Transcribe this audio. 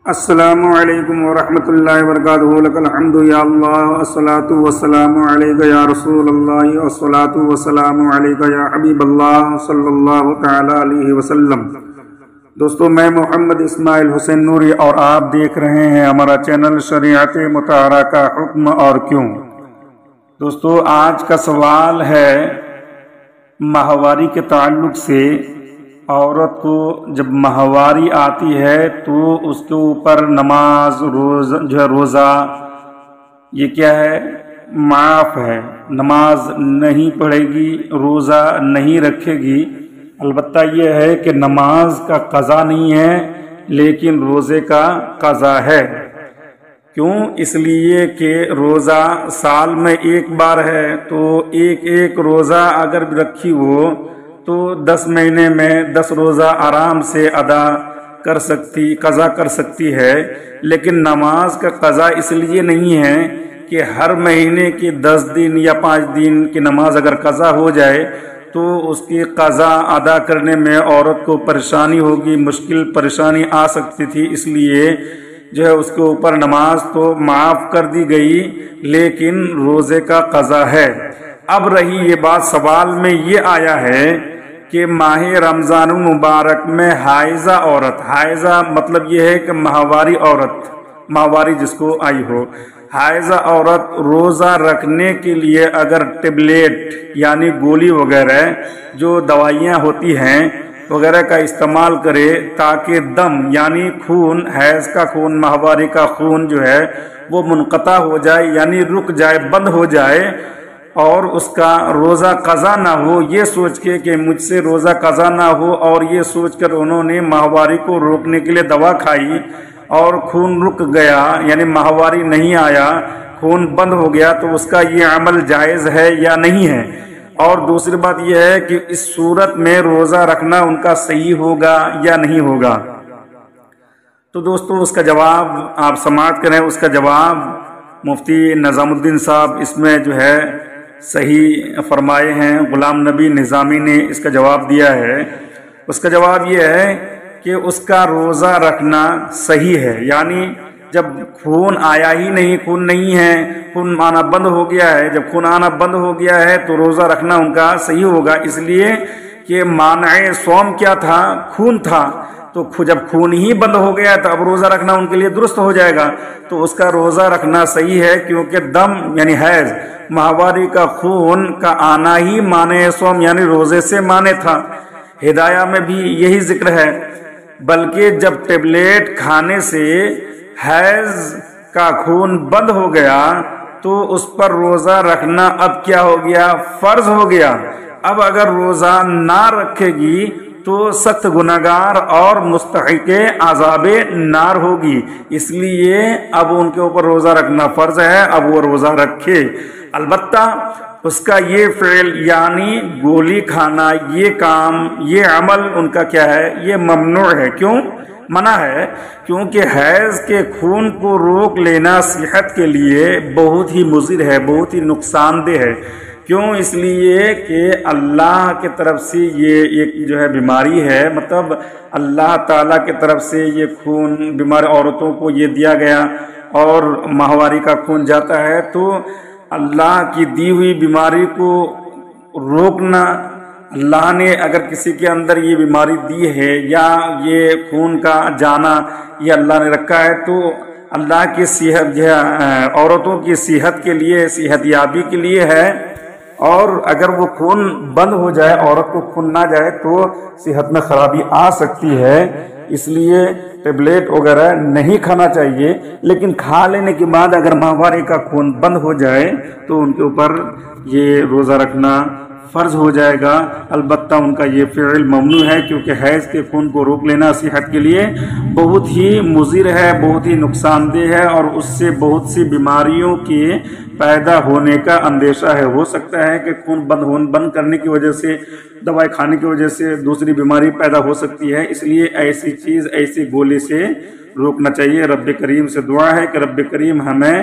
السلام علیکم ورحمۃ اللہ وبرکاتہ لک الحمد یا اللہ الصلاۃ والسلام علیک یا رسول اللہ الصلاۃ والسلام علیک یا حبیب اللہ صلی اللہ تعالی علیہ وسلم۔ دوستو، میں محمد اسماعیل حسین نوری اور آپ دیکھ رہے ہیں ہمارا چینل شریعت مطہرہ کا حکم اور کیوں۔ دوستو، آج کا سوال ہے ماہواری کے تعلق سے۔ عورت کو جب ماہواری آتی ہے تو اس کے اوپر نماز روزہ یہ کیا ہے؟ معاف ہے۔ نماز نہیں پڑھے گی، روزہ نہیں رکھے گی۔ البتہ یہ ہے کہ نماز کا قضا نہیں ہے لیکن روزے کا قضا ہے۔ کیوں؟ اس لیے کہ روزہ سال میں ایک بار ہے تو ایک روزہ اگر رکھی ہو تو 10 مہینے میں 10 روزہ آرام سے ادا قضا کر سکتی ہے۔ لیکن نماز کا قضا اس لیے نہیں ہے کہ ہر مہینے کی 10 دن یا 5 دن کی نماز اگر قضا ہو جائے تو اس کی قضا ادا کرنے میں عورت کو پریشانی ہوگی، مشکل پریشانی آ سکتی تھی۔ اس لیے جو ہے اس کے اوپر نماز تو معاف کر دی گئی لیکن روزے کا قضا ہے۔ اب رہی یہ بات، سوال میں یہ آیا ہے کہ ماہ رمضان المبارک میں حائضہ عورت، حائضہ مطلب یہ ہے کہ ماہواری عورت، ماہواری جس کو آئی ہو، حائضہ عورت روزہ رکھنے کے لیے اگر ٹیبلیٹ یعنی گولی وغیرہ جو دوائیاں ہوتی ہیں وغیرہ کا استعمال کرے تاکہ دم یعنی خون، حیض کا خون، ماہواری کا خون جو ہے وہ منقطع ہو جائے یعنی رک جائے، بند ہو جائے اور اس کا روزہ قضا نہ ہو، یہ سوچ کے کہ مجھ سے روزہ قضا نہ ہو، اور یہ سوچ کر انہوں نے ماہواری کو روکنے کے لیے دوا کھائی اور خون رک گیا یعنی ماہواری نہیں آیا، خون بند ہو گیا، تو اس کا یہ عمل جائز ہے یا نہیں ہے؟ اور دوسری بات یہ ہے کہ اس صورت میں روزہ رکھنا ان کا صحیح ہوگا یا نہیں ہوگا؟ تو دوستو، اس کا جواب آپ سماعت کریں۔ اس کا جواب مفتی نظام الدین صاحب اس میں جو ہے صحیح فرمائے ہیں، غلام نبی نظامی نے اس کا جواب دیا ہے۔ اس کا جواب یہ ہے کہ اس کا روزہ رکھنا صحیح ہے، یعنی جب خون آیا ہی نہیں، خون نہیں ہے، خون آنا بند ہو گیا ہے، جب خون آنا بند ہو گیا ہے تو روزہ رکھنا ان کا صحیح ہوگا، اس لیے کہ مانع صوم کیا تھا؟ خون تھا، تو جب خون ہی بند ہو گیا تو اب روزہ رکھنا ان کے لیے درست ہو جائے گا، تو اس کا روزہ رکھنا صحیح ہے، کیونکہ دم یعنی حیض، ماہواری کا خون کا آنا ہی مانع صوم یعنی روزے سے مانع تھا۔ ہدایہ میں بھی یہی ذکر ہے، بلکہ جب ٹیبلیٹ کھانے سے حیض کا خون بند ہو گیا تو اس پر روزہ رکھنا اب کیا ہو گیا؟ فرض ہو گیا۔ اب اگر روزہ نہ رکھے گی تو سخت گناہگار اور مستحق عذاب نار ہوگی، اس لیے اب ان کے اوپر روزہ رکھنا فرض ہے، اب وہ روزہ رکھے۔ البتہ اس کا یہ فعل یعنی گولی کھانا، یہ کام، یہ عمل ان کا کیا ہے؟ یہ ممنوع ہے۔ کیوں منع ہے؟ کیونکہ حیض کے خون کو روک لینا صحت کے لیے بہت ہی مضر ہے، بہت ہی نقصان دہ ہے۔ کیوں؟ اس لیے کہ اللہ کی طرف سے یہ ایک جو ہے بیماری ہے، مطلب اللہ تعالیٰ کی طرف سے یہ خون بیمار عورتوں کو یہ دیا گیا اور ماہواری کا خون جاتا ہے، تو اللہ کی دی ہوئی بیماری کو روکنا، اللہ نے اگر کسی کے اندر یہ بیماری دی ہے یا یہ خون کا جانا یہ اللہ نے رکھا ہے تو اللہ کی صحت جو ہے عورتوں کی صحت کے لیے، صحت یابی کے لیے ہے، اور اگر وہ خون بند ہو جائے، عورت کو خون نہ جائے تو صحت میں خرابی آ سکتی ہے، اس لیے ٹیبلیٹ وغیرہ نہیں کھانا چاہیے۔ لیکن کھا لینے کے بعد اگر ماہواری کا خون بند ہو جائے تو ان کے اوپر یہ روزہ رکھنا فرض ہو جائے گا۔ البتہ ان کا یہ فعل ممنوع ہے، کیونکہ حیض کے خون کو روک لینا صحت کے لیے بہت ہی مضر ہے، بہت ہی نقصان دہ ہے، اور اس سے بہت سی بیماریوں کے پیدا ہونے کا اندیشہ ہے۔ ہو سکتا ہے کہ خون بند کرنے کی وجہ سے، دوائی کھانے کی وجہ سے دوسری بیماری پیدا ہو سکتی ہے، اس لیے ایسی چیز، ایسی گولی سے روکنا چاہیے۔ رب کریم سے دعا ہے کہ رب کریم ہمیں